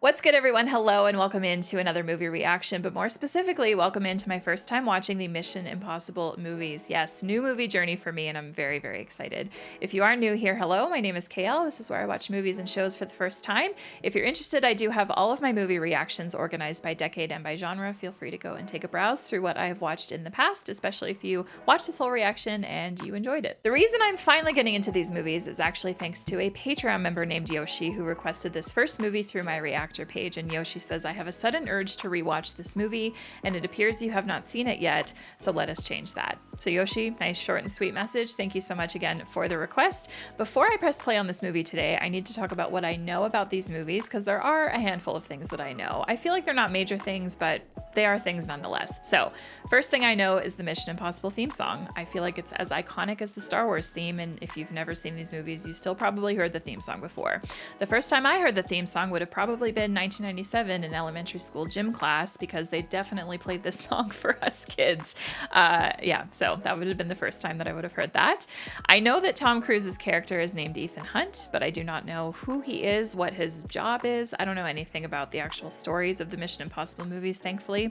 What's good, everyone? Hello, and welcome into another movie reaction, but more specifically, welcome into my first time watching the Mission Impossible movies. Yes, new movie journey for me, and I'm very, very excited. If you are new here, hello, my name is KL. This is where I watch movies and shows for the first time. If you're interested, I do have all of my movie reactions organized by decade and by genre. Feel free to go and take a browse through what I have watched in the past, especially if you watched this whole reaction and you enjoyed it. The reason I'm finally getting into these movies is actually thanks to a Patreon member named Yoshi who requested this first movie through my reactor page, and Yoshi says, I have a sudden urge to rewatch this movie and it appears you have not seen it yet, so let us change that. So Yoshi, nice short and sweet message. Thank you so much again for the request. Before I press play on this movie today, I need to talk about what I know about these movies because there are a handful of things that I know. I feel like they're not major things, but they are things nonetheless. So first thing I know is the Mission Impossible theme song. I feel like it's as iconic as the Star Wars theme, and if you've never seen these movies, you've still probably heard the theme song before. The first time I heard the theme song would have probably been 1997 in elementary school gym class because they definitely played this song for us kids. Yeah, so that would have been the first time that I would have heard that. I know that Tom Cruise's character is named Ethan Hunt, but I do not know who he is, what his job is. I don't know anything about the actual stories of the Mission Impossible movies, thankfully.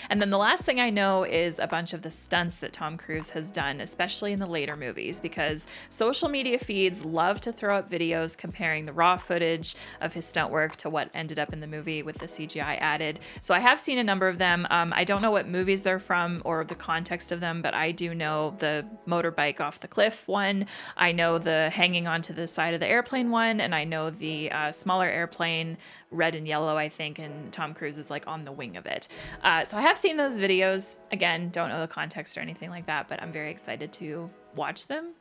And then the last thing I know is a bunch of the stunts that Tom Cruise has done, especially in the later movies, because social media feeds love to throw up videos comparing the raw footage of his stunt work to what ended up in the movie with the CGI added. So I have seen a number of them. I don't know what movies they're from or the context of them, but I do know the motorbike off the cliff one. I know the hanging onto the side of the airplane one, and I know the smaller airplane, red and yellow, I think, and Tom Cruise is like on the wing of it. So I have seen those videos. Again, don't know the context or anything like that, but I'm very excited to watch them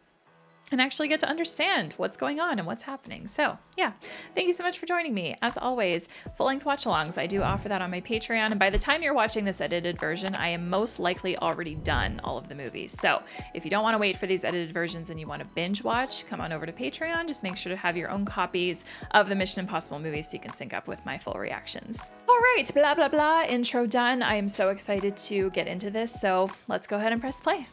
and actually get to understand what's going on and what's happening. So yeah, thank you so much for joining me. As always, full-length watch-alongs, I do offer that on my Patreon, and by the time you're watching this edited version, I am most likely already done all of the movies. So if you don't want to wait for these edited versions and you want to binge watch, come on over to Patreon. Just make sure to have your own copies of the Mission Impossible movies so you can sync up with my full reactions. All right, blah, blah, blah, intro done. I am so excited to get into this, so let's go ahead and press play.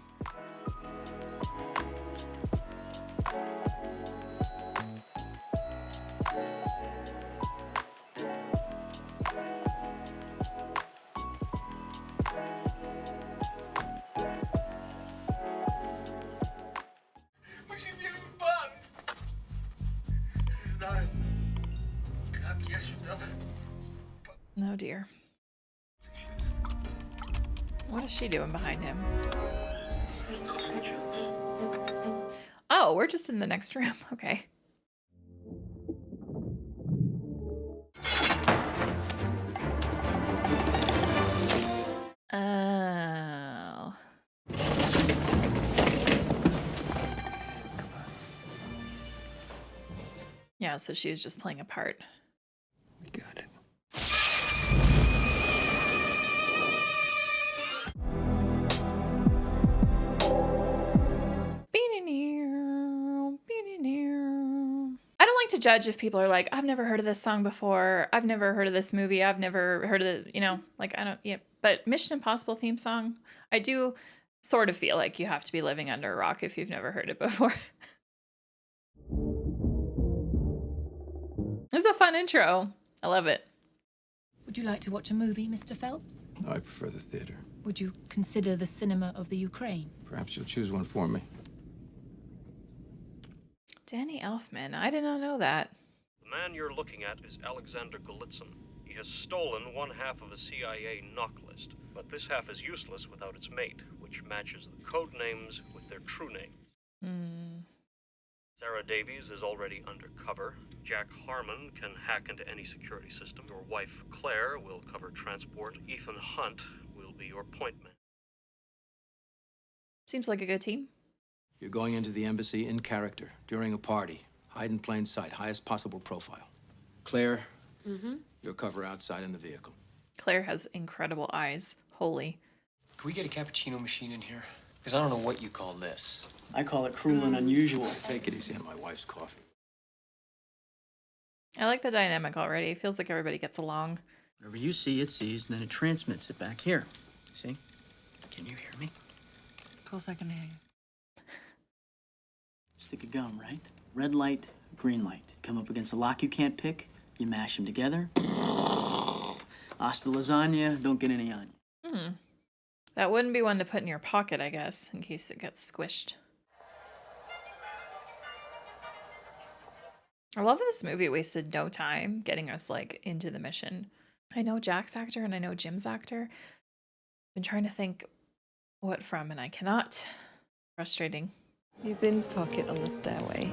Oh dear. What is she doing behind him? Oh, we're just in the next room. Okay. Oh. Yeah, so she was just playing a part. We got it. I don't like to judge if people are like, I've never heard of this song before. I've never heard of this movie. I've never heard of it, you know, like I don't, yeah. But Mission Impossible theme song, I do sort of feel like you have to be living under a rock if you've never heard it before. It's a fun intro. I love it. Would you like to watch a movie, Mr. Phelps? I prefer the theater. Would you consider the cinema of the Ukraine? Perhaps you'll choose one for me. Danny Elfman. I did not know that. The man you're looking at is Alexander Golitsyn. He has stolen one half of a CIA knock list, but this half is useless without its mate, which matches the code names with their true names. Sarah Davies is already undercover. Jack Harmon can hack into any security system. Your wife, Claire, will cover transport. Ethan Hunt will be your point man. Seems like a good team. You're going into the embassy in character, during a party. Hide in plain sight, highest possible profile. Claire, your cover outside in the vehicle. Claire has incredible eyes. Holy. Can we get a cappuccino machine in here? Because I don't know what you call this. I call it cruel and unusual. Take it easy on my wife's coffee. I like the dynamic already. It feels like everybody gets along. Whatever you see, it sees, and then it transmits it back here. See? Can you hear me? Of course I can hear you. Stick of gum, right? Red light, green light. Come up against a lock you can't pick, you mash them together. Hasta lasagna, don't get any on you. Hmm. That wouldn't be one to put in your pocket, I guess, in case it gets squished. I love this movie wasted no time getting us like into the mission. I know Jack's actor and I know Jim's actor. Been trying to think what from and I cannot. Frustrating. He's in pocket on the stairway.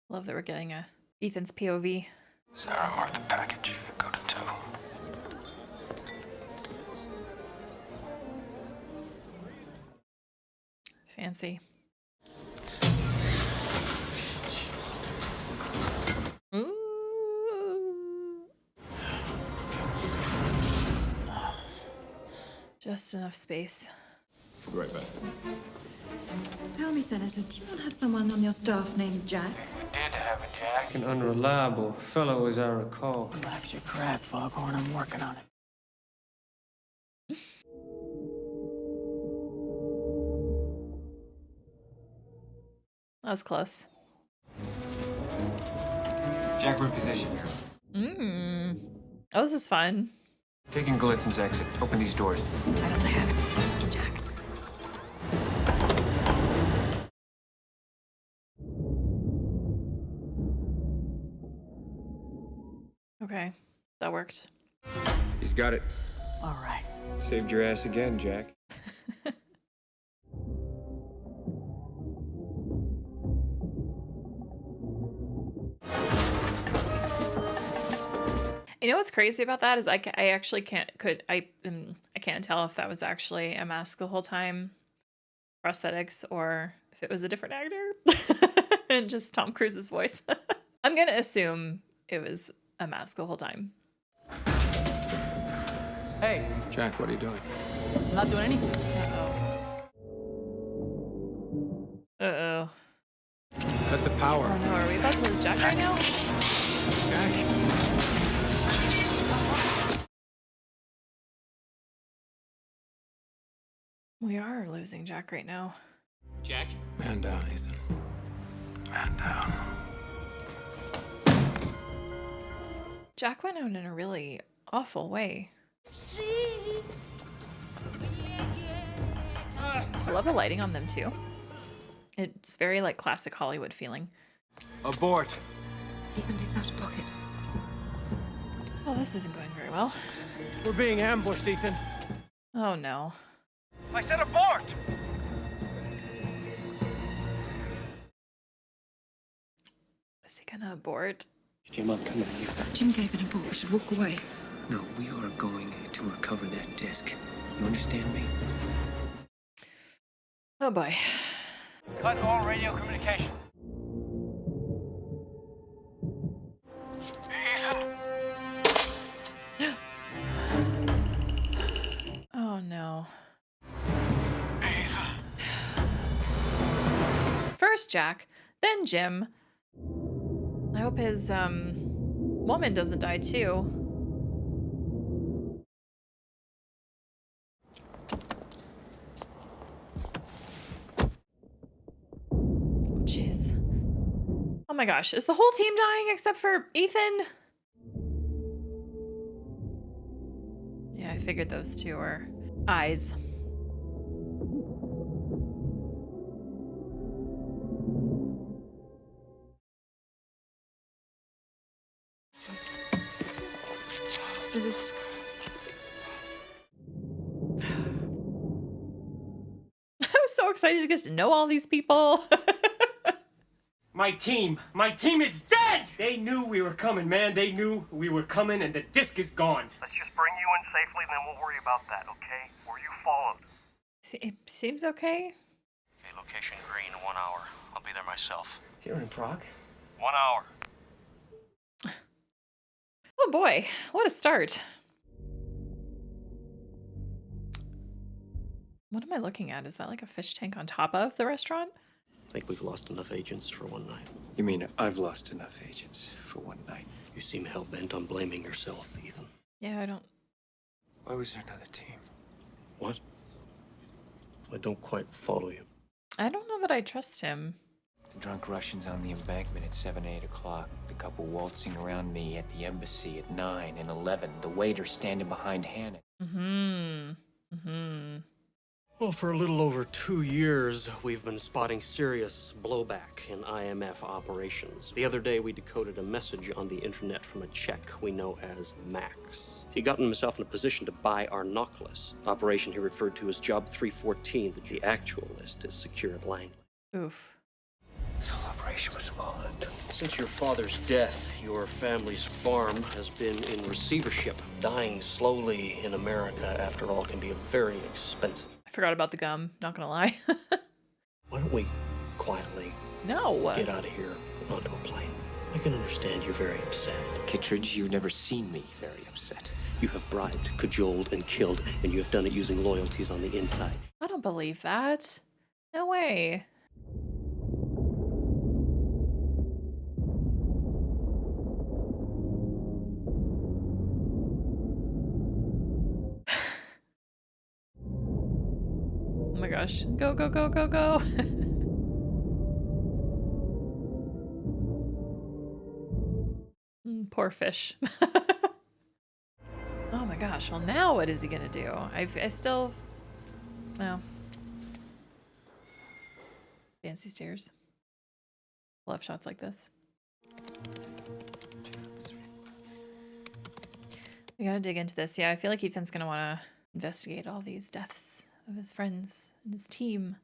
Love that we're getting a Ethan's POV. Sarah, mark the package. Go to 2. Fancy. Ooh. Just enough space. Be right back. Tell me, Senator, do you not have someone on your staff named Jack? Did have a Jack. An unreliable fellow, as I recall. Relax your crack, Foghorn. I'm working on it. That was close. Jack, we're in position here. Oh, this is fun. Taking Glitzen's exit. Open these doors. I don't have it. Jack. Okay, that worked. He's got it. All right. Saved your ass again, Jack. You know what's crazy about that is I actually can't tell if that was actually a mask the whole time, prosthetics, or if it was a different actor and just Tom Cruise's voice. I'm gonna assume it was a mask the whole time. Hey, Jack, what are you doing? I'm not doing anything. Uh-oh. Cut the power. Oh no, are we about to lose Jack right now? Jack. We are losing Jack right now. Jack? Man down, Ethan. Man down. Jack went out in a really awful way. I love the lighting on them too. It's very like classic Hollywood feeling. Abort. Ethan, he's out of pocket. Oh, this isn't going very well. We're being ambushed, Ethan. Oh no. I said abort! Is he gonna abort? Jim, I'm coming to you. Jim gave an abort. We should walk away. No, we are going to recover that disc. You understand me? Oh boy. Cut all radio communication. Ethan? Oh no. Ethan? First Jack, then Jim. I hope his woman doesn't die too. Jeez. Oh my gosh, is the whole team dying except for Ethan? Yeah, I figured those two are eyes. This I was so excited to get to know all these people. My team is dead! They knew we were coming, man. They knew we were coming, and the disc is gone. Let's just bring you in safely, then we'll worry about that, okay? Were you followed? It seems okay. Okay, location green, 1 hour. I'll be there myself. Here in Prague? 1 hour. Oh boy, what a start. What am I looking at? Is that like a fish tank on top of the restaurant? I think we've lost enough agents for one night. You mean I've lost enough agents for one night? You seem hell-bent on blaming yourself, Ethan. Yeah, I don't... Why was there another team? What? I don't quite follow you. I don't know that I trust him. The drunk Russians on the embankment at 7, 8 o'clock. The couple waltzing around me at the embassy at 9 and 11. The waiter standing behind Hannah. Well, for a little over 2 years, we've been spotting serious blowback in IMF operations. The other day, we decoded a message on the internet from a Czech we know as Max. He'd gotten himself in a position to buy our knock list, operation he referred to as Job 314. The actual list is secure at Langley. Oof. This whole operation was violent. Since your father's death, your family's farm has been in receivership. Dying slowly in America, after all, can be very expensive. I forgot about the gum, not gonna lie. Why don't we quietly No. get out of here onto a plane? I can understand you're very upset. Kittredge, you've never seen me very upset. You have bribed, cajoled, and killed, and you have done it using loyalties on the inside. I don't believe that. No way. Oh my gosh. Go, go, go, go, go. Poor fish. Oh my gosh. Well, now what is he gonna do? I still... Well. Fancy stairs. Love shots like this. We gotta dig into this. Yeah, I feel like Ethan's gonna want to investigate all these deaths of his friends and his team.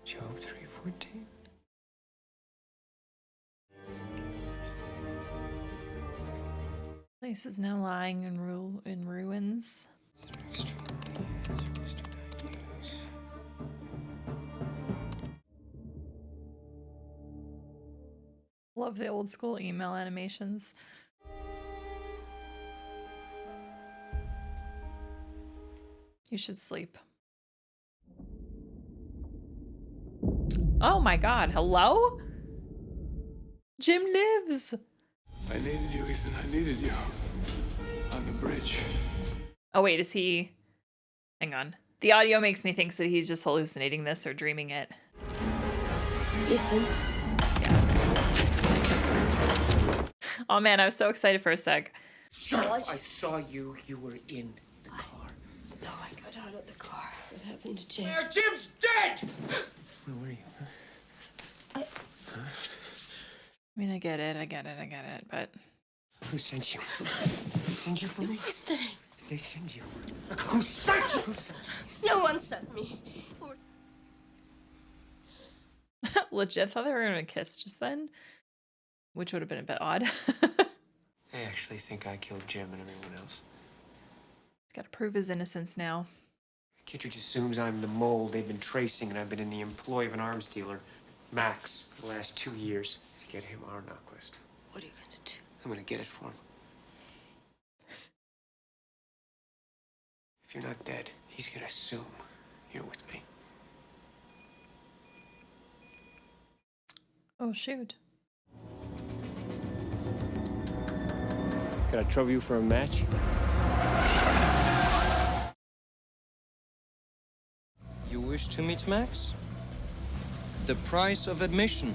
Job 314. Place is now lying in ruins. Love the old school email animations. You should sleep. Oh my god, hello? Jim lives! I needed you, Ethan. I needed you. On the bridge. Oh wait, is he... Hang on. The audio makes me think that he's just hallucinating this or dreaming it. Ethan. Oh man, I was so excited for a sec. Shut up. I saw you. You were in the car. No, I got out of the car. What happened to Jim? Jim's dead! Where were you? I mean, I get it, but... Who sent you? Who sent you for me? Who's they? Did they send you? Who sent you? Who sent you? No one sent me. Legit thought they were gonna kiss just then, which would have been a bit odd. I actually think I killed Jim and everyone else. He's gotta prove his innocence now. Kittredge assumes I'm the mole they've been tracing, and I've been in the employ of an arms dealer, Max, the last 2 years. To get him our knock list. What are you gonna do? I'm gonna get it for him. If you're not dead, he's gonna assume you're with me. Oh shoot. Could I trouble you for a match? You wish to meet Max? The price of admission.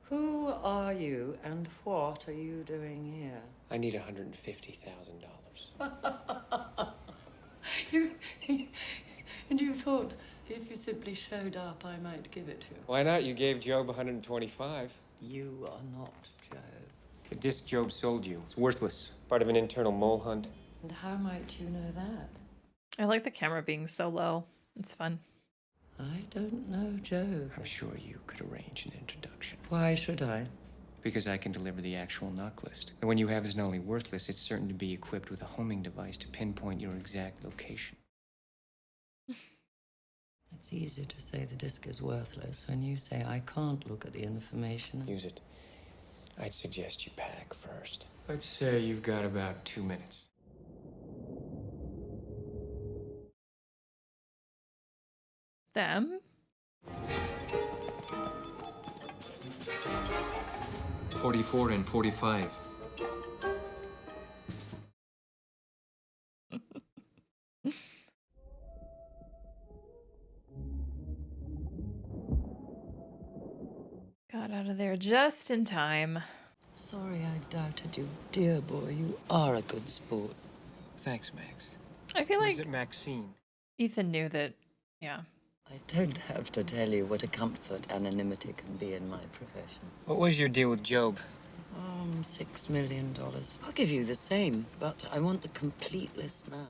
Who are you and what are you doing here? I need $150,000. And you thought if you simply showed up, I might give it to you. Why not? You gave Job 125. You are not Job. The disc Job sold you. It's worthless. Part of an internal mole hunt. And how might you know that? I like the camera being so low. It's fun. I don't know Job. I'm sure you could arrange an introduction. Why should I? Because I can deliver the actual knock list. The one you have is not only worthless, it's certain to be equipped with a homing device to pinpoint your exact location. It's easy to say the disc is worthless when you say I can't look at the information. Use it. I'd suggest you pack first. I'd say you've got about 2 minutes. Them? 44 and 45. Got out of there just in time. Sorry I doubted you. Dear boy, you are a good sport. Thanks, Max. I feel Or like is it Maxine? Ethan knew that, yeah. I don't have to tell you what a comfort anonymity can be in my profession. What was your deal with Job? $6 million. I'll give you the same, but I want the complete list now.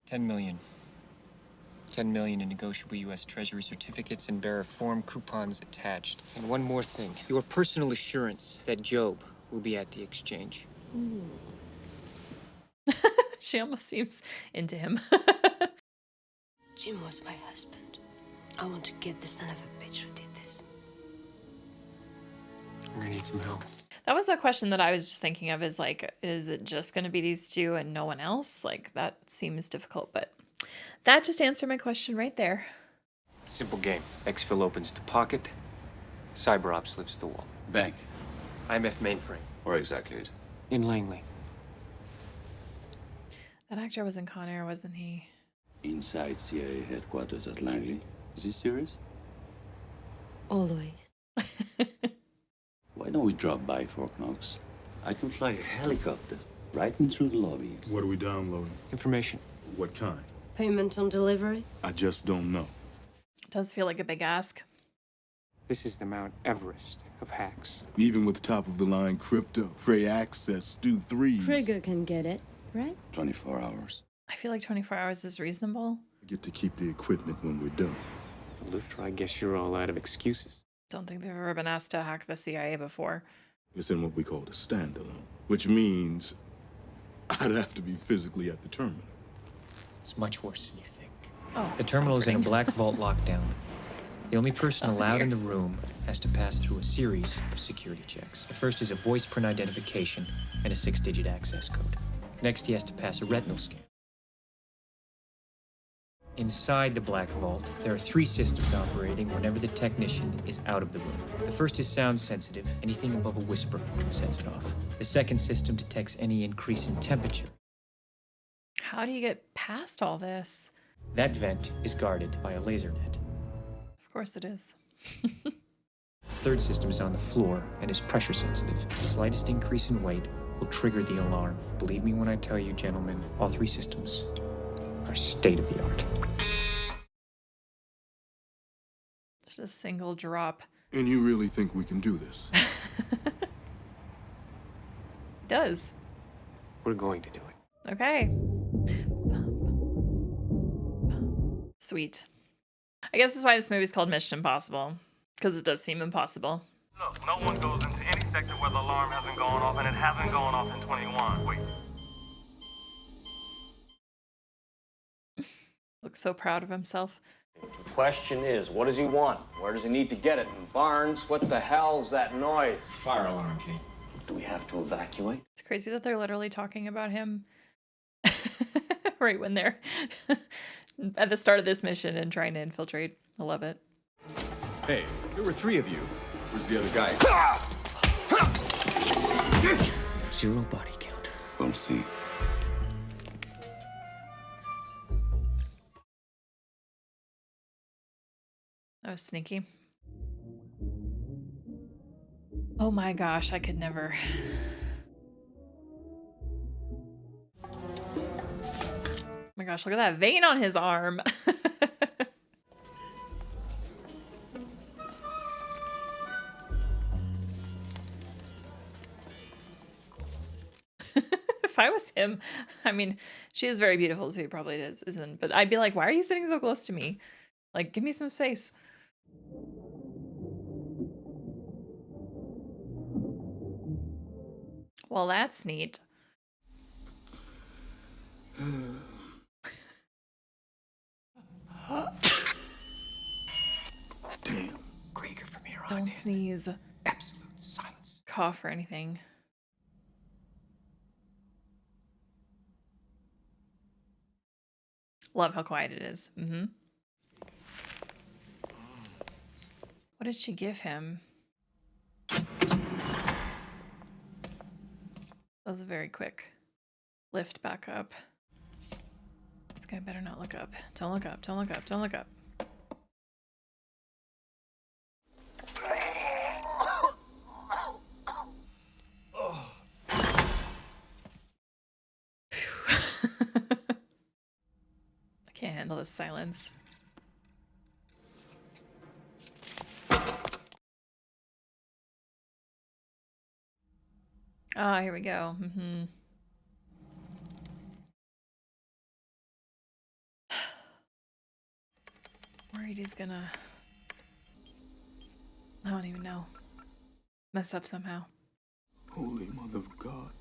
10 million. 10 million in negotiable U.S. Treasury certificates and bearer form coupons attached. And one more thing. Your personal assurance that Job will be at the exchange. She almost seems into him. Jim was my husband. I want to get the son of a bitch who did this. We're gonna need some help. That was the question that I was just thinking of, is like, is it just going to be these two and no one else? Like, that seems difficult, but that just answered my question right there. Simple game. Exfil opens the pocket. CyberOps lifts the wall. Bank. IMF mainframe. Where exactly is it? In Langley. That actor was in Con Air, wasn't he? Inside CIA headquarters at Langley. Is he serious? Always. Why don't we drop by Fort Knox? I can fly a helicopter right in through the lobbies. What are we downloading? Information. What kind? Payment on delivery? I just don't know. It does feel like a big ask. This is the Mount Everest of hacks. Even with top-of-the-line crypto, Frey Access, Stu 3s. Krieger can get it, right? 24 hours. I feel like 24 hours is reasonable. We get to keep the equipment when we're done. Luther, I guess you're all out of excuses. Don't think they've ever been asked to hack the CIA before. It's in what we call a standalone, which means I'd have to be physically at the terminal. It's much worse than you think. Oh, The terminal is in a comforting. black vault lockdown. The only person Oh, allowed dear. in the room has to pass through a series of security checks. The first is a voice print identification and a 6-digit access code. Next, he has to pass a retinal scan. Inside the black vault, there are 3 systems operating whenever the technician is out of the room. The first is sound sensitive. Anything above a whisper sets it off. The second system detects any increase in temperature. How do you get past all this? That vent is guarded by a laser net. Of course it is. The third system is on the floor and is pressure sensitive. The slightest increase in weight will trigger the alarm. Believe me when I tell you, gentlemen, all 3 systems are state of the art. Just a single drop. And you really think we can do this? Does. We're going to do it. Okay. Sweet. I guess that's why this movie's called Mission Impossible. Because it does seem impossible. Look, no one goes into any sector where the alarm hasn't gone off, and it hasn't gone off in 21. Wait. Looks so proud of himself. The question is, what does he want? Where does he need to get it? And Barnes, what the hell's that noise? Fire alarm, Gene. Do we have to evacuate? It's crazy that they're literally talking about him right when they're at the start of this mission and trying to infiltrate. I love it. Hey, there were 3 of you. Where's the other guy? 0 body count. We'll see. That was sneaky. Oh my gosh, I could never. Oh my gosh, look at that vein on his arm. If I was him, I mean, she is very beautiful, so he probably isn't. But I'd be like, why are you sitting so close to me? Like, give me some space. Well, that's neat. Damn. Krieger from here on Don't sneeze. Absolute silence. Cough or anything. Love how quiet it is. Mm-hmm. What did she give him? That was a very quick lift back up. This guy better not look up. Don't look up. Don't look up. Don't look up. I can't handle this silence. Ah, here we go. Worried he's gonna... I don't even know. Mess up somehow. Holy Mother of God.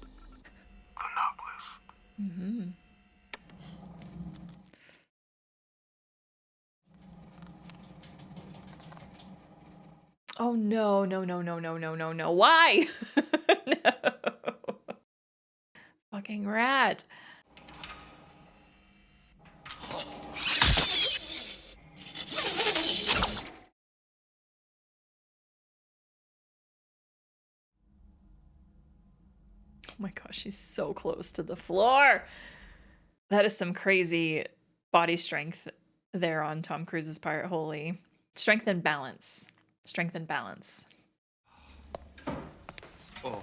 Oh no, no, no, no, no, no, no, no. Why? No. Fucking rat. Oh my gosh, she's so close to the floor. That is some crazy body strength there on Tom Cruise's part. Holy. Strength and balance. Strength and balance. Oh.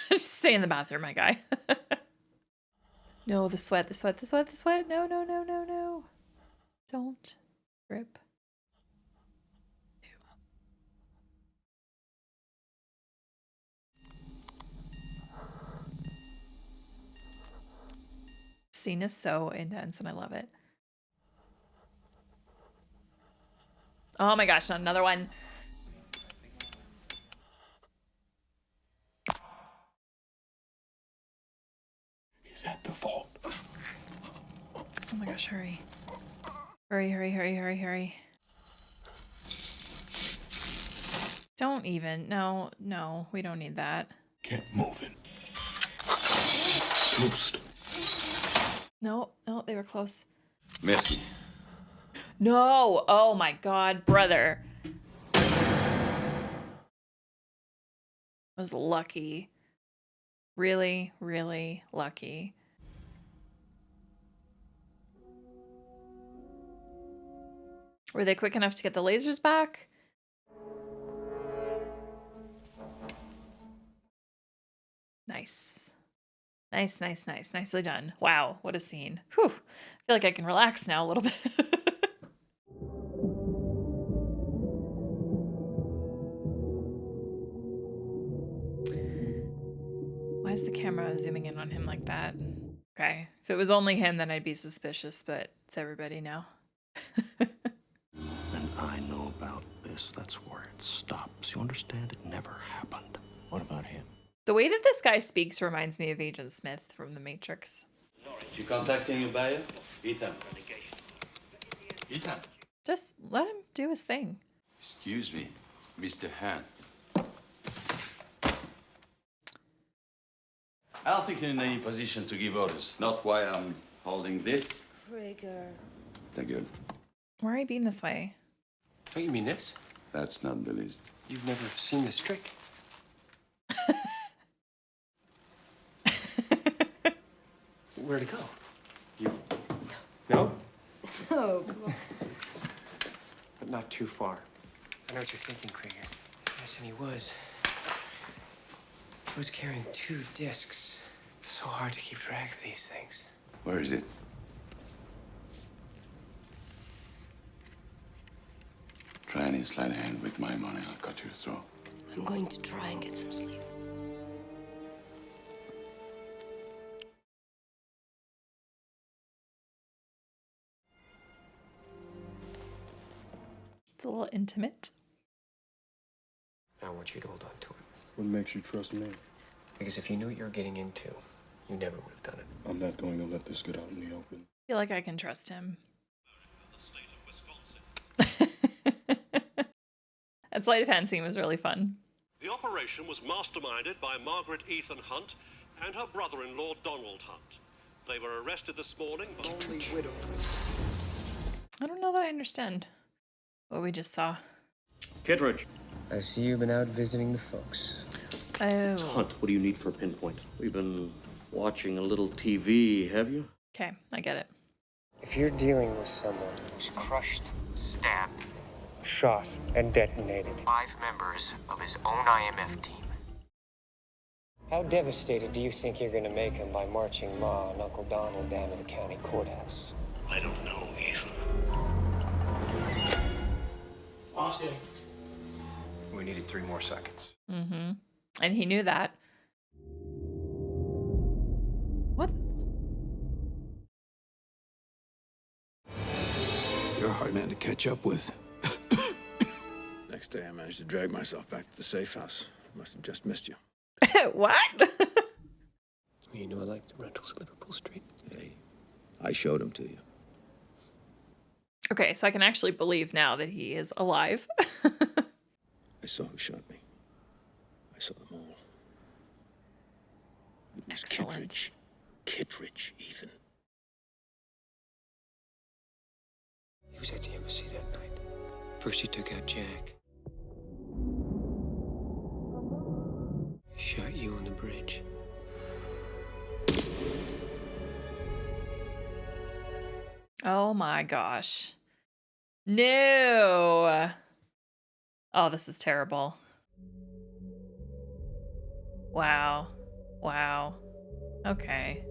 Just stay in the bathroom, my guy. No, the sweat, the sweat, the sweat, the sweat. No, no, no, no, no. Don't rip. Scene is so intense and I love it. Oh my gosh, not another one. He's at the vault. Oh my gosh, hurry. Hurry, hurry, hurry, hurry, hurry. Don't even. No, no, we don't need that. Get moving. Toast. No, no, they were close. Merci. No! Oh my god, brother. Was lucky. Really, really lucky. Were they quick enough to get the lasers back? Nice. Nice, nice, nice. Nicely done. Wow, what a scene. Whew. I feel like I can relax now a little bit. Why is the camera zooming in on him like that? Okay, if it was only him, then I'd be suspicious, but it's everybody now. And I know about this. That's where it stops. You understand? It never happened. What about him? The way that this guy speaks reminds me of Agent Smith from The Matrix. You contacting your buyer? Ethan. Ethan. Just let him do his thing. Excuse me, Mr. Hunt. I don't think you're in any position to give orders. Not why I'm holding this. Krieger. They're good. Why are you being this way? Oh, you mean this? That's not the least. You've never seen this trick? Where'd it go? You... No? No. But not too far. I know what you're thinking, Krieger. Yes, and he was. He was carrying 2 discs. It's so hard to keep track of these things. Where is it? Try any sleight of hand with my money, I'll cut your throat. I'm going to try and get some sleep. It's a little intimate. I want you to hold on to it. What makes you trust me? Because if you knew what you were getting into, you never would have done it. I'm not going to let this get out in the open. I feel like I can trust him. That sleight of hand scene was really fun. The operation was masterminded by Margaret Ethan Hunt and her brother-in-law Donald Hunt. They were arrested this morning by only widow. I don't know that I understand what we just saw. Kittredge. I see you've been out visiting the folks. Oh. Hunt, what do you need for a pinpoint? We've been watching a little TV, have you? Okay, I get it. If you're dealing with someone who's crushed, stabbed, shot, and detonated 5 members of his own IMF team, how devastated do you think you're gonna make him by marching Ma and Uncle Donald down to the county courthouse? I don't know, Ethan. Austin. We needed 3 more seconds. Mm-hmm. And he knew that. What? You're a hard man to catch up with. Next day, I managed to drag myself back to the safe house. Must have just missed you. What? You know I like the rentals at Liverpool Street. Hey, I showed them to you. Okay, so I can actually believe now that he is alive. I saw who shot me. I saw them all. It was Excellent. Kittredge. Kittredge, Ethan. He was at the embassy that night. First he took out Jack. He shot you on the bridge. Oh my gosh. No. Oh, this is terrible. Wow. Wow. Okay.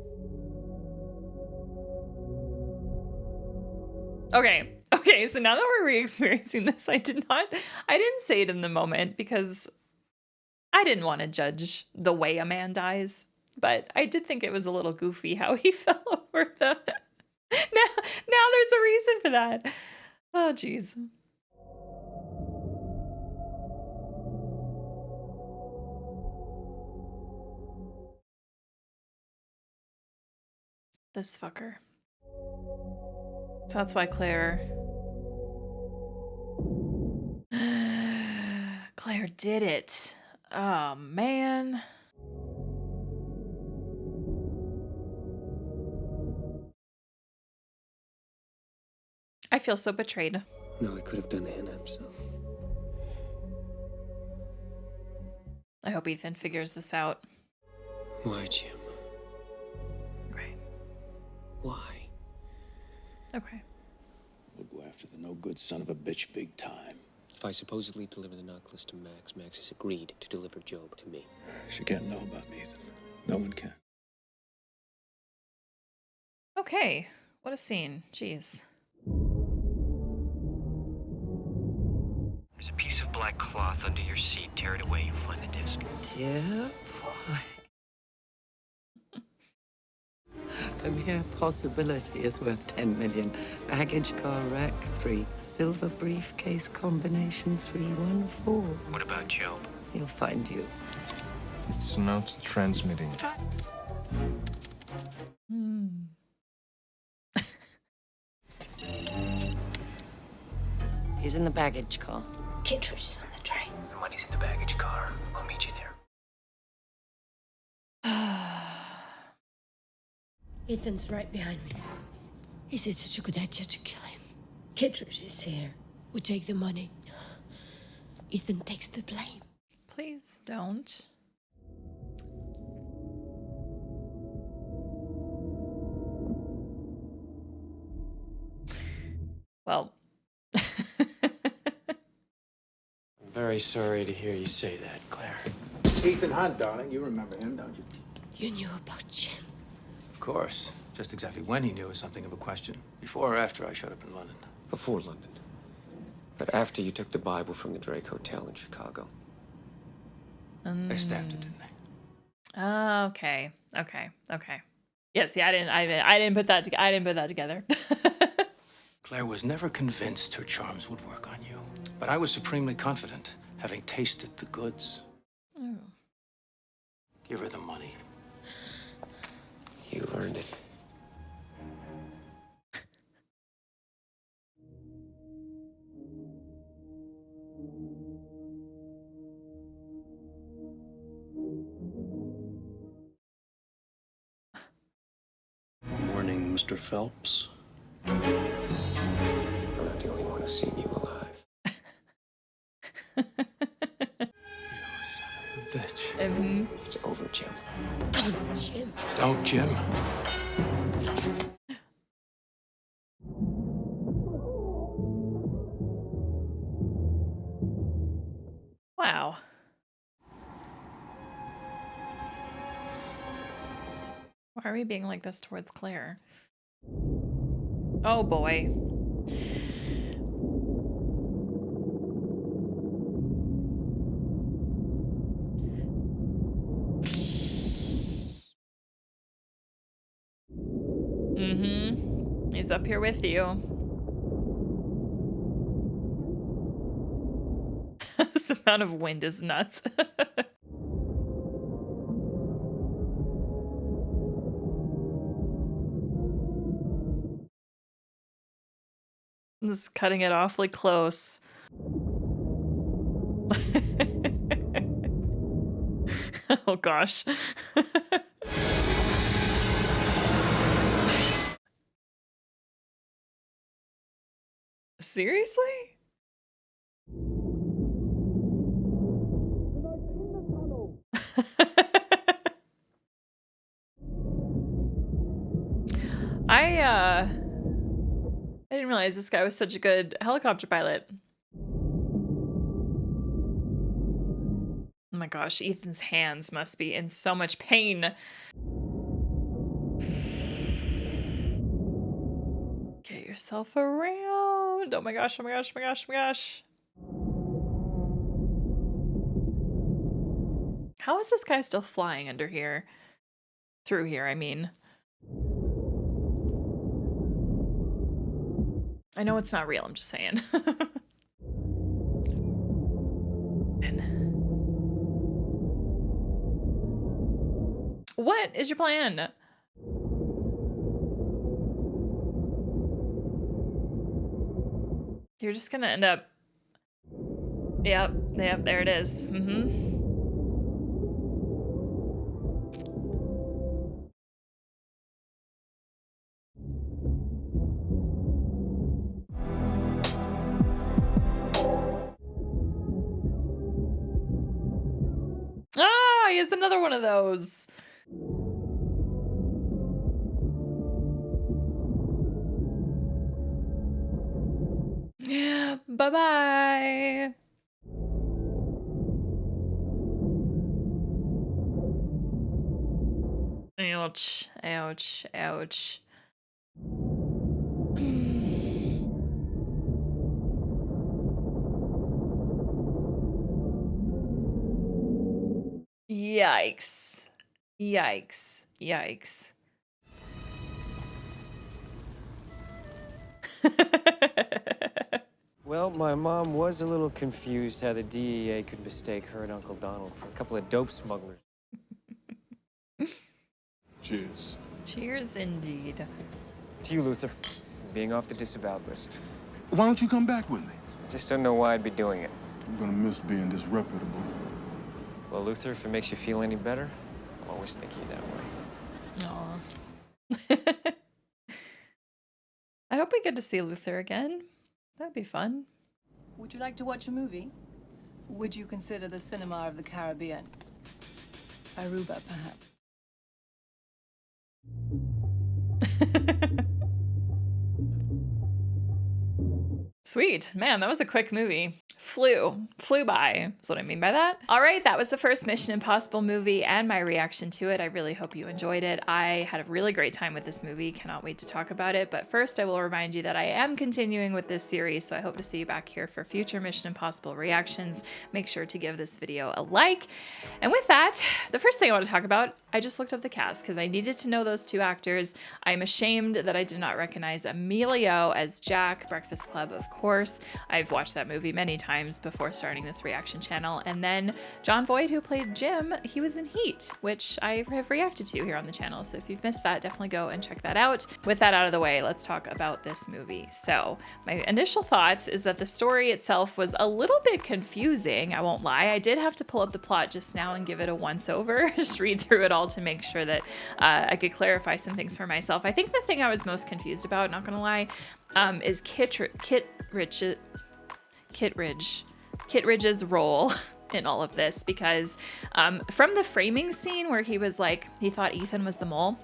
Okay, so now that we're re-experiencing this, I didn't say it in the moment because I didn't want to judge the way a man dies, but I did think it was a little goofy how he fell over the... Now there's a reason for that. Oh, geez. This fucker. So that's why Claire did it. Oh, man. I feel so betrayed. No, he could have done Hannah himself. I hope Ethan figures this out. Why, Jim? Okay. Why? Okay. We'll go after the no-good son of a bitch big time. If I supposedly deliver the knock list to Max, Max has agreed to deliver Job to me. She can't know about me, Ethan. No one can. Okay. What a scene. Jeez. There's a piece of black cloth under your seat. Tear it away, you'll find the disc. Dear boy. The mere possibility is worth 10 million. Baggage car rack 3. Silver briefcase combination 314. What about Job? He'll find you. It's not transmitting. He's in the baggage car. Kittredge is on the train. And when he's in the baggage car, I'll meet you there. Ethan's right behind me. He did such a good idea to kill him. Kittredge is here. We take the money. Ethan takes the blame. Please don't. Well. I'm very sorry to hear you say that, Claire. Ethan Hunt, darling. You remember him, don't you? You knew about Jim. Of course. Just exactly when he knew is something of a question. Before or after I showed up in London? Before London. But after you took the Bible from the Drake Hotel in Chicago. They stabbed it, didn't they? Okay. Yes, yeah, I didn't put that together. Claire was never convinced her charms would work on you. But I was supremely confident, having tasted the goods. Oh. Give her the money. You earned it. Morning, Mr. Phelps. I'm not the only one who's seen you alive. Bitch. Mm-hmm. It's over, Jim. Don't, Jim. Don't, Jim. Wow. Why are we being like this towards Claire? Oh boy. Mm-hmm. He's up here with you. This amount of wind is nuts. This is cutting it awfully close. Oh gosh. Seriously? I didn't realize this guy was such a good helicopter pilot. Oh my gosh, Ethan's hands must be in so much pain. Get yourself around. Oh my gosh, oh my gosh, oh my gosh, oh my gosh. How is this guy still flying under here? Through here, I mean. I know it's not real, I'm just saying. What is your plan? You're just gonna end up... Yep, there it is. Mm-hmm. Ah, he has another one of those. Bye-bye. Ouch, ouch, ouch. Yikes. Yikes. Yikes. Well, my mom was a little confused how the DEA could mistake her and Uncle Donald for a couple of dope smugglers. Cheers. Cheers indeed. To you, Luther, being off the disavowed list. Why don't you come back with me? Just don't know why I'd be doing it. I'm gonna miss being disreputable. Well, Luther, if it makes you feel any better, I'm always thinking that way. Aw. I hope we get to see Luther again. That'd be fun. Would you like to watch a movie? Would you consider the cinema of the Caribbean? Aruba, perhaps. Sweet. Man, that was a quick movie. Flew by, is what I mean by that. All right, that was the first Mission Impossible movie and my reaction to it. I really hope you enjoyed it. I had a really great time with this movie. Cannot wait to talk about it. But first, I will remind you that I am continuing with this series, so I hope to see you back here for future Mission Impossible reactions. Make sure to give this video a like. And with that, the first thing I want to talk about, I just looked up the cast because I needed to know those two actors. I'm ashamed that I did not recognize Emilio as Jack, Breakfast Club, of course. I've watched that movie many times before starting this reaction channel. And then Jon Voight, who played Jim, he was in Heat, which I have reacted to here on the channel. So if you've missed that, definitely go and check that out. With that out of the way, let's talk about this movie. So my initial thoughts is that the story itself was a little bit confusing, I won't lie. I did have to pull up the plot just now and give it a once over, just read through it all to make sure that I could clarify some things for myself. I think the thing I was most confused about, not gonna lie, is Kittredge's role in all of this because from the framing scene where he was like, he thought Ethan was the mole,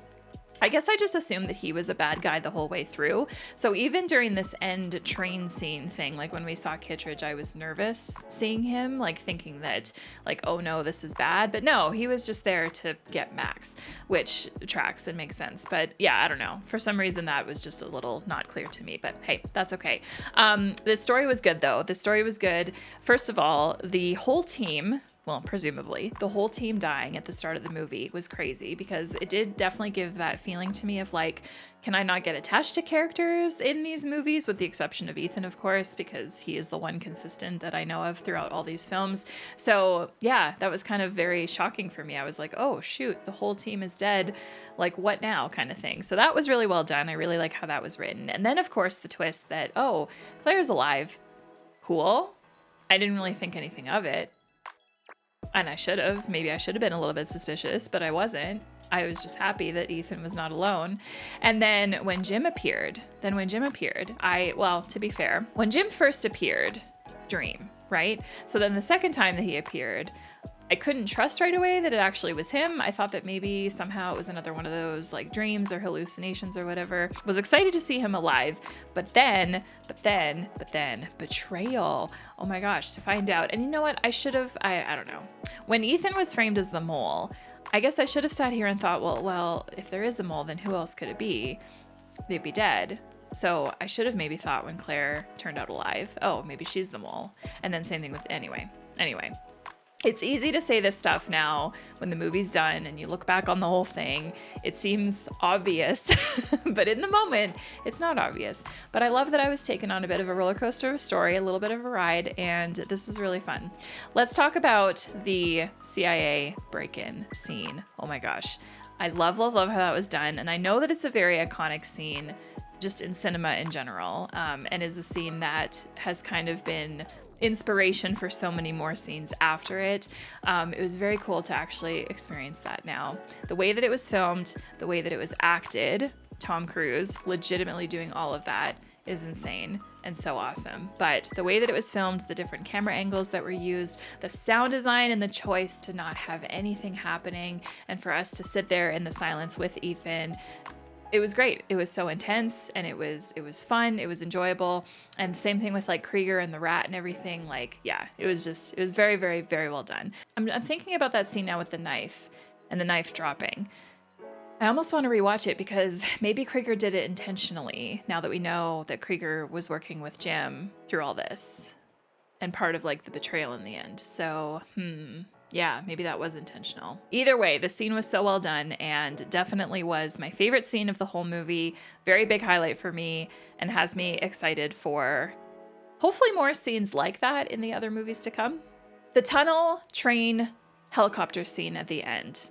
I guess I just assumed that he was a bad guy the whole way through. So even during this end train scene thing, like when we saw Kittredge, I was nervous seeing him, like thinking that like, oh no, this is bad. But no, he was just there to get Max, which tracks and makes sense. But yeah, I don't know. For some reason, that was just a little not clear to me, but hey, that's okay. The story was good though. The story was good. First of all, the whole team, well, presumably, the whole team dying at the start of the movie was crazy because it did definitely give that feeling to me of like, can I not get attached to characters in these movies, with the exception of Ethan, of course, because he is the one consistent that I know of throughout all these films. So yeah, that was kind of very shocking for me. I was like, oh shoot, the whole team is dead. Like what now kind of thing. So that was really well done. I really like how that was written. And then of course the twist that, oh, Claire's alive. Cool. I didn't really think anything of it. And I should have. Maybe I should have been a little bit suspicious, but I wasn't. I was just happy that Ethan was not alone. And then when Jim appeared, well, to be fair, when Jim first appeared, dream, right? So then the second time that he appeared, I couldn't trust right away that it actually was him. I thought that maybe somehow it was another one of those like dreams or hallucinations or whatever. Was excited to see him alive, but then betrayal. Oh my gosh, to find out. And you know what? I should have, I don't know. When Ethan was framed as the mole, I guess I should have sat here and thought, well, if there is a mole, then who else could it be? They'd be dead. So I should have maybe thought when Claire turned out alive, oh, maybe she's the mole. And then same thing with, anyway. It's easy to say this stuff now when the movie's done and you look back on the whole thing. It seems obvious, but in the moment, it's not obvious. But I love that I was taken on a bit of a roller coaster of a story, a little bit of a ride, and this was really fun. Let's talk about the CIA break-in scene. Oh my gosh. I love how that was done. And I know that it's a very iconic scene just in cinema in general, and is a scene that has kind of been inspiration for so many more scenes after it. It was very cool to actually experience that now. The way that it was filmed, the way that it was acted, Tom Cruise legitimately doing all of that is insane and so awesome. But the way that it was filmed, the different camera angles that were used, the sound design and the choice to not have anything happening and for us to sit there in the silence with Ethan, it was great. It was so intense and it was fun. It was enjoyable. And same thing with like Krieger and the rat and everything. Like, yeah, it was very, very, very well done. I'm thinking about that scene now with the knife and the knife dropping. I almost want to rewatch it because maybe Krieger did it intentionally now that we know that Krieger was working with Jim through all this and part of like the betrayal in the end. So, yeah, maybe that was intentional. Either way, the scene was so well done and definitely was my favorite scene of the whole movie. Very big highlight for me and has me excited for hopefully more scenes like that in the other movies to come. The tunnel, train, helicopter scene at the end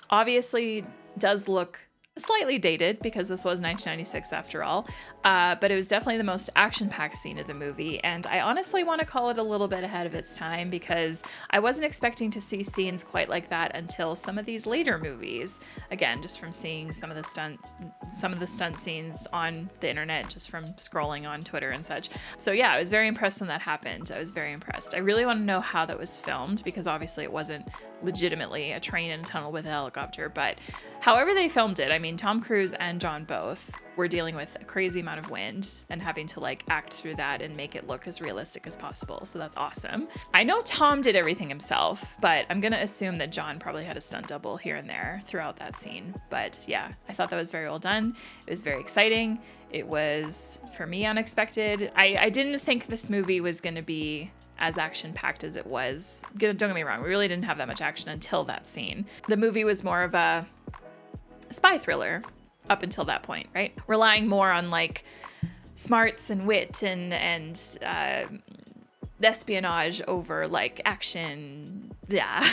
obviously does look slightly dated because this was 1996 after all, but it was definitely the most action-packed scene of the movie, and I honestly want to call it a little bit ahead of its time because I wasn't expecting to see scenes quite like that until some of these later movies. Again, just from seeing some of the stunt scenes on the internet, just from scrolling on Twitter and such. So yeah, I was very impressed when that happened. I was very impressed. I really want to know how that was filmed because obviously it wasn't legitimately a train in a tunnel with a helicopter, but however they filmed it, I mean, Tom Cruise and John both were dealing with a crazy amount of wind and having to like act through that and make it look as realistic as possible. So that's awesome. I know Tom did everything himself, but I'm gonna assume that John probably had a stunt double here and there throughout that scene. But yeah, I thought that was very well done. It was very exciting. It was, for me, unexpected. I didn't think this movie was gonna be as action-packed as it was. Don't get me wrong, we really didn't have that much action until that scene. The movie was more of a spy thriller up until that point, right? Relying more on like smarts and wit and espionage over like action. Yeah,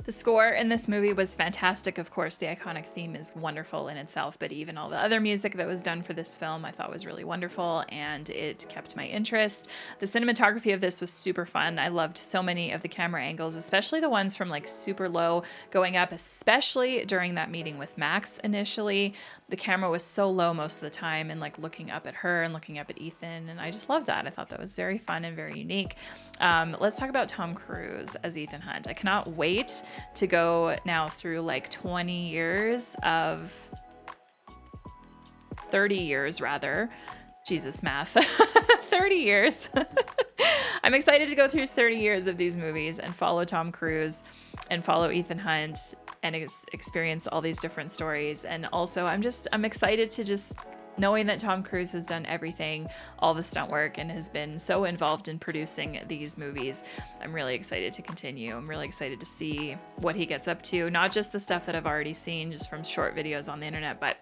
The score in this movie was fantastic. Of course, the iconic theme is wonderful in itself, but even all the other music that was done for this film I thought was really wonderful, and it kept my interest. The cinematography of this was super fun. I loved so many of the camera angles, especially the ones from like super low going up, especially during that meeting with Max initially. The camera was so low most of the time and like looking up at her and looking up at Ethan, and I just loved that. I thought that was very fun and very unique. Let's talk about Tom Cruise as Ethan Hunt. I cannot wait to go now through like 20 years of 30 years rather. Jesus, math. 30 years. I'm excited to go through 30 years of these movies and follow Tom Cruise and follow Ethan Hunt and experience all these different stories. And also I'm excited to just knowing that Tom Cruise has done everything, all the stunt work, and has been so involved in producing these movies. I'm really excited to continue. I'm really excited to see what he gets up to, not just the stuff that I've already seen just from short videos on the internet, but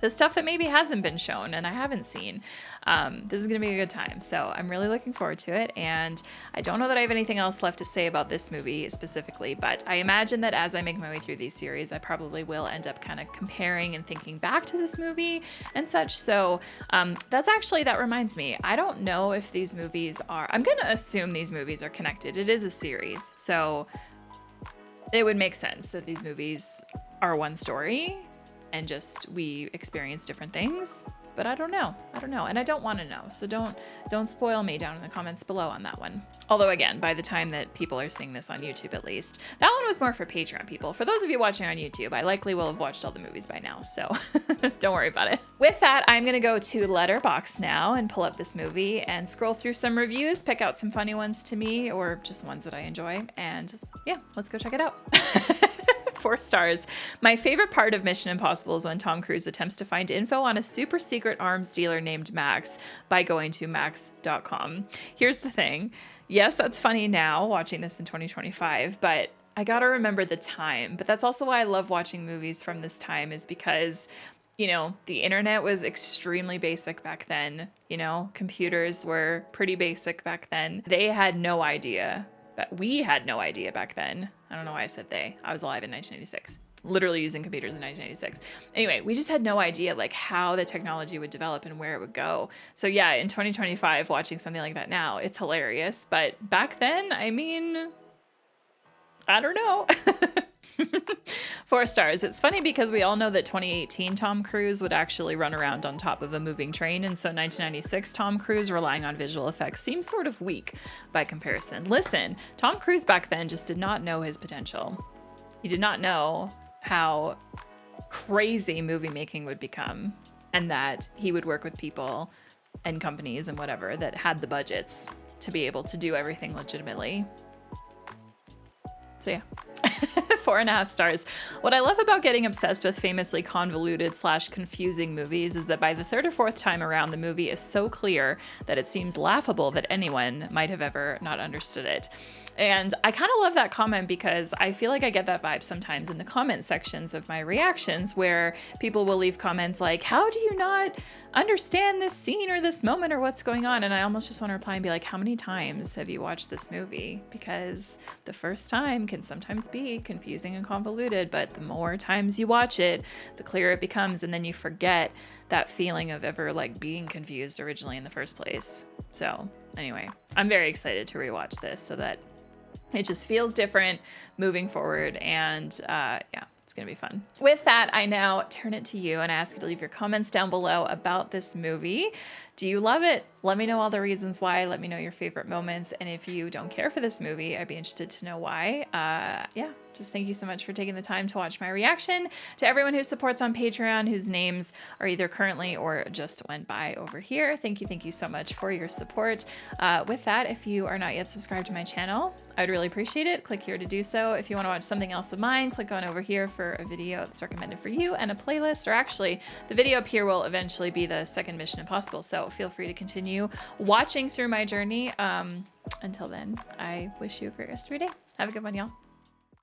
the stuff that maybe hasn't been shown and I haven't seen. This is going to be a good time. So I'm really looking forward to it. And I don't know that I have anything else left to say about this movie specifically, but I imagine that as I make my way through these series, I probably will end up kind of comparing and thinking back to this movie and such. So that reminds me, I don't know if these movies are, I'm going to assume these movies are connected. It is a series. So it would make sense that these movies are one story and just we experience different things, but I don't know, and I don't want to know, so don't spoil me down in the comments below on that one. Although again, by the time that people are seeing this on YouTube at least, that one was more for Patreon people. For those of you watching on YouTube, I likely will have watched all the movies by now, so don't worry about it. With that, I'm gonna go to Letterboxd now and pull up this movie and scroll through some reviews, pick out some funny ones to me or just ones that I enjoy, and yeah, let's go check it out. 4 stars. My favorite part of Mission Impossible is when Tom Cruise attempts to find info on a super secret arms dealer named Max by going to max.com. Here's the thing. Yes, that's funny now, watching this in 2025, but I gotta remember the time. But that's also why I love watching movies from this time, is because, you know, the internet was extremely basic back then. You know, computers were pretty basic back then. They had no idea. But we had no idea back then. I don't know why I said they. I was alive in 1996, literally using computers in 1996. Anyway, we just had no idea like how the technology would develop and where it would go. So yeah, in 2025, watching something like that now, it's hilarious. But back then, I mean, I don't know. 4 stars. It's funny because we all know that 2018 Tom Cruise would actually run around on top of a moving train, and so 1996 Tom Cruise relying on visual effects seems sort of weak by comparison. Listen, Tom Cruise back then just did not know his potential. He did not know how crazy movie making would become, and that he would work with people and companies and whatever that had the budgets to be able to do everything legitimately. So yeah. 4.5 stars. What I love about getting obsessed with famously convoluted / confusing movies is that by the 3rd or 4th time around, the movie is so clear that it seems laughable that anyone might have ever not understood it. And I kind of love that comment because I feel like I get that vibe sometimes in the comment sections of my reactions where people will leave comments like, how do you not understand this scene or this moment or what's going on? And I almost just want to reply and be like, how many times have you watched this movie? Because the first time can sometimes be confusing and convoluted, but the more times you watch it, the clearer it becomes, and then you forget that feeling of ever like being confused originally in the first place. So anyway, I'm very excited to rewatch this so that it just feels different moving forward, and yeah, it's gonna be fun. With that, I now turn it to you and ask you to leave your comments down below about this movie. Do you love it? Let me know all the reasons why. Let me know your favorite moments, and if you don't care for this movie, I'd be interested to know why. Yeah, just thank you so much for taking the time to watch my reaction. To everyone who supports on Patreon, whose names are either currently or just went by over here, thank you so much for your support. With that, if you are not yet subscribed to my channel, I'd really appreciate it. Click here to do so. If you want to watch something else of mine, click on over here for a video that's recommended for you and a playlist, or actually the video up here will eventually be the second Mission Impossible, so feel free to continue watching through my journey. Until then, I wish you a great rest of your day. Have a good one, y'all.